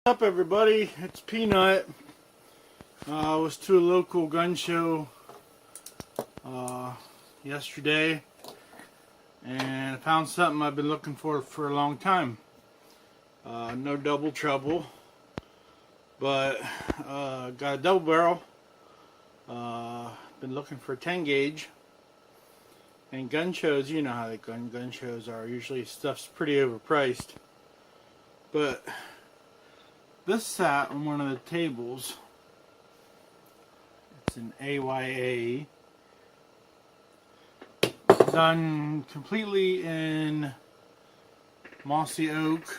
What's up, everybody? It's Peanut. I was to a local gun show yesterday, and I found something I've been looking for a long time. No double trouble, but got a double barrel. Been looking for a 10 gauge. And gun shows, you know how the gun shows are. Usually stuff's pretty overpriced. But this sat on one of the tables. It's an AYA. Done completely in mossy oak.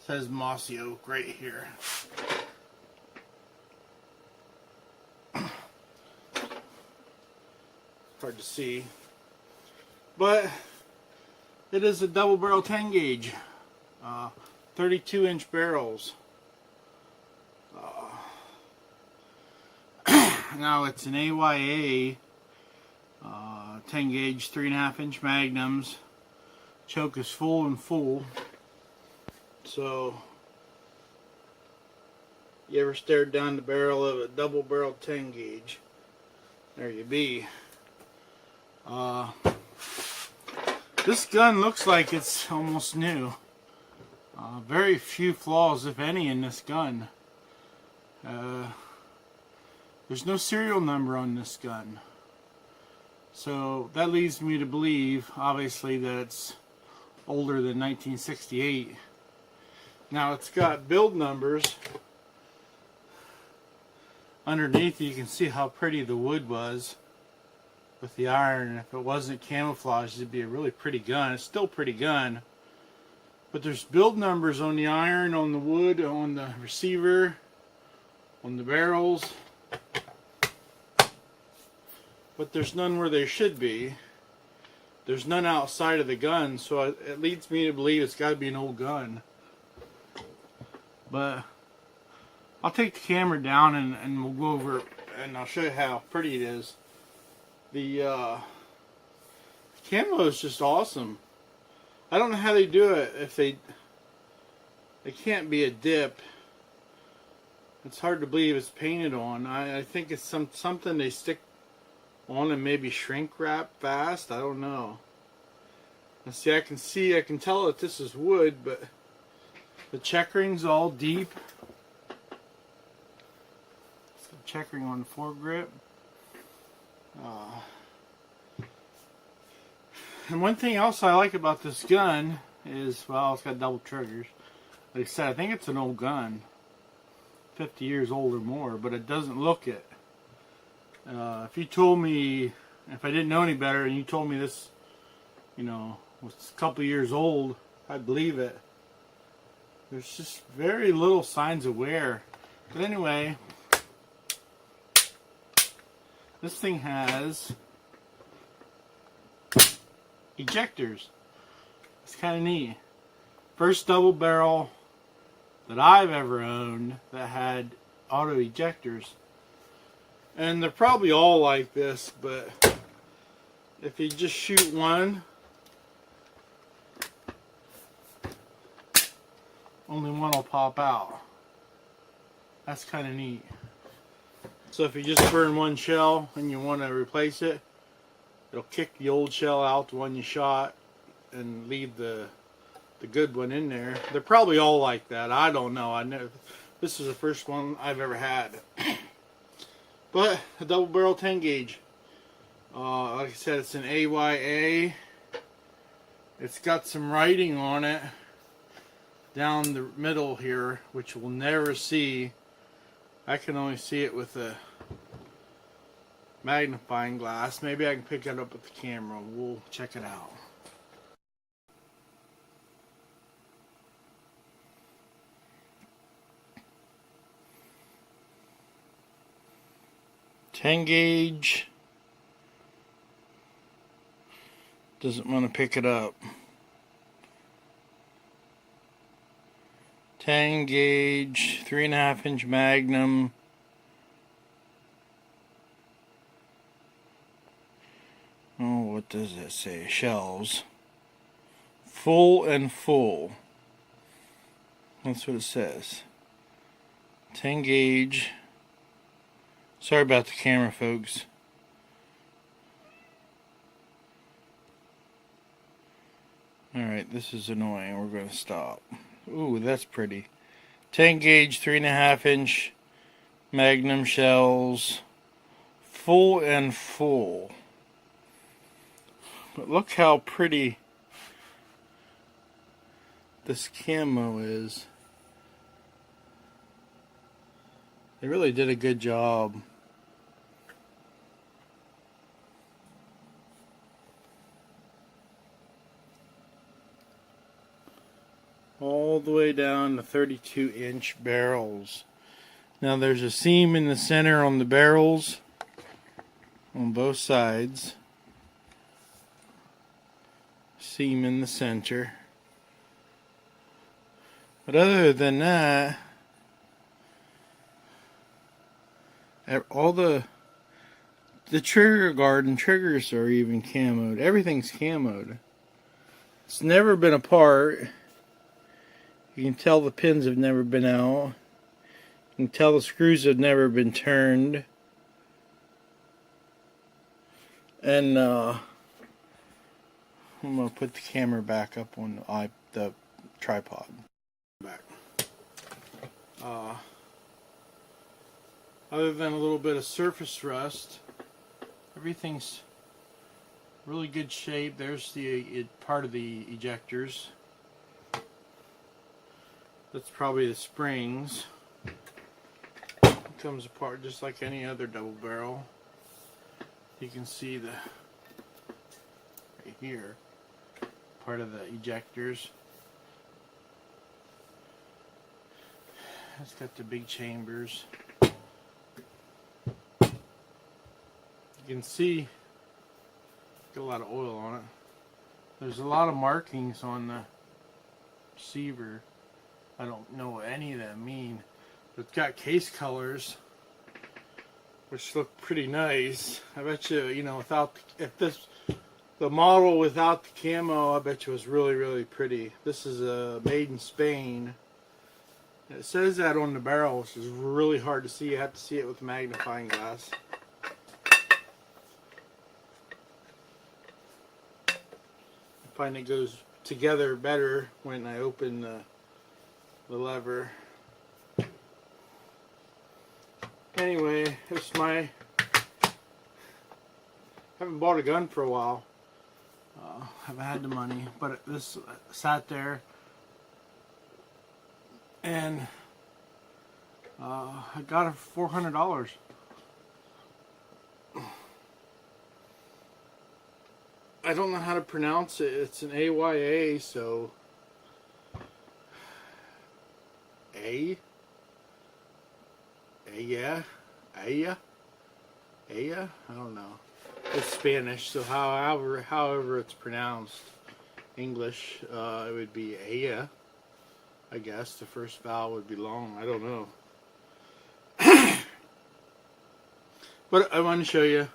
Says mossy oak right here. Hard to see, but it is a double barrel 10 gauge, 32-inch barrels. Now it's an AYA 10 gauge 3.5-inch magnums. Choke is full. So you ever stared down the barrel of a double barrel 10 gauge? There you be. This gun looks like it's almost new. Very few flaws, if any, in this gun. There's no serial number on this gun. So that leads me to believe, obviously, that it's older than 1968. Now it's got build numbers. Underneath you can see how pretty the wood was with the iron. If it wasn't camouflaged, it'd be a really pretty gun. It's still a pretty gun, but there's build numbers on the iron, on the wood, on the receiver, on the barrels, but there's none where there should be. There's none outside of the gun, so it leads me to believe it's got to be an old gun. But I'll take the camera down and we'll go over it, and I'll show you how pretty it is. The camo is just awesome. I don't know how they do it. If it can't be a dip. It's hard to believe it's painted on. I think it's something they stick on and maybe shrink wrap fast. I don't know. Let's see. I can tell that this is wood, but the checkering's all deep. Some checkering on the foregrip. And one thing else I like about this gun is, well, it's got double triggers. Like I said, I think it's an old gun. 50 years old or more, but it doesn't look it. If you told me, if I didn't know any better, and you told me this, was a couple years old, I'd believe it. There's just very little signs of wear. But anyway, this thing has ejectors. It's kind of neat. First double barrel that I've ever owned that had auto ejectors. And they're probably all like this, but if you just shoot one, only one will pop out. That's kind of neat. So if you just burn one shell and you want to replace it, it'll kick the old shell out, the one you shot, and leave the good one in there. They're probably all like that. I don't know. This is the first one I've ever had. But a double barrel 10 gauge. Like I said, it's an AYA. It's got some writing on it down the middle here, which we'll never see. I can only see it with a magnifying glass. Maybe I can pick it up with the camera. We'll check it out. .10 gauge. Doesn't want to pick it up. 10 gauge, 3.5-inch magnum. Oh, what does it say? Shells. Full and full. That's what it says. 10 gauge. Sorry about the camera, folks. Alright, this is annoying. We're going to stop. Ooh, that's pretty. 10 gauge, 3.5 inch magnum shells. Full and full. But look how pretty this camo is. They really did a good job. All the way down to 32-inch barrels. Now there's a seam in the center on the barrels on both sides. Seam in the center. But other than that, all the trigger guard and triggers are even camoed. Everything's camoed. It's never been apart. You can tell the pins have never been out. You can tell the screws have never been turned. And I'm going to put the camera back up on the tripod. Back. Other than a little bit of surface rust, everything's really good shape. There's the part of the ejectors. That's probably the springs. It comes apart just like any other double barrel. You can see the right here part of the ejectors. It's got the big chambers. You can see got a lot of oil on it. There's a lot of markings on the receiver. I don't know what any of them mean. But it's got case colors, which look pretty nice. I bet you, you know, the model without the camo, I bet you was really, really pretty. This is made in Spain. It says that on the barrel, which is really hard to see. You have to see it with a magnifying glass. I find it goes together better when I open the lever. Anyway, it's I haven't bought a gun for a while. Haven't had the money, but this sat there, and I got it for $400. I don't know how to pronounce it. It's an AYA, so I don't know. It's Spanish, so however it's pronounced. English, it would be Aya. I guess the first vowel would be long. I don't know. But I want to show you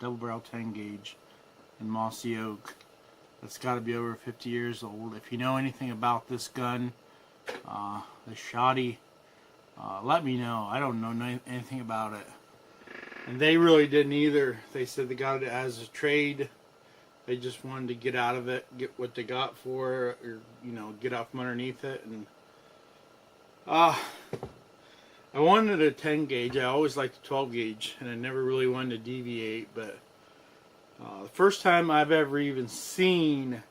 double barrel 10 gauge in mossy oak. That's got to be over 50 years old. If you know anything about this gun, the shoddy, let me know. I don't know anything about it. And they really didn't either. They said they got it as a trade. They just wanted to get out of it, get what they got for it, or, you know, get out from underneath it. And I wanted a 10 gauge. I always liked the 12 gauge, and I never really wanted to deviate. But the first time I've ever even seen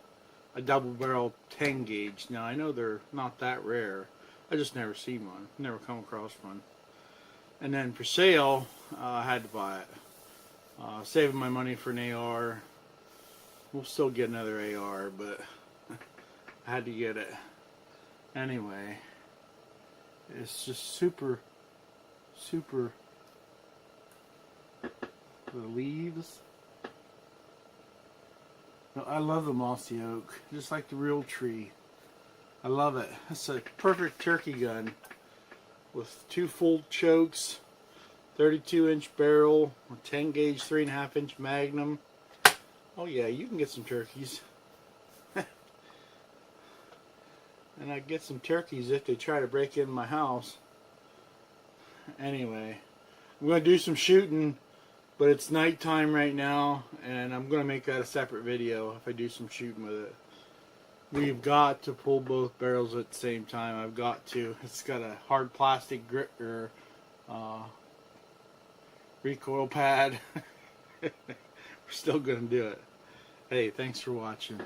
a double barrel 10 gauge. Now I know they're not that rare. I just never seen one. Never come across one. And then for sale, I had to buy it. Saving my money for an AR. We'll still get another AR, but I had to get it. Anyway, it's just super the leaves. I love the mossy oak, just like the real tree. I love it. It's a perfect turkey gun with 2 full chokes, 32-inch barrel, a 10 gauge 3.5-inch magnum. Oh yeah, you can get some turkeys. And I get some turkeys if they try to break in my house. Anyway, I'm going to do some shooting, but it's nighttime right now, and I'm going to make that a separate video if I do some shooting with it. We've got to pull both barrels at the same time. I've got to. It's got a hard plastic grip or recoil pad. We're still going to do it. Hey, thanks for watching.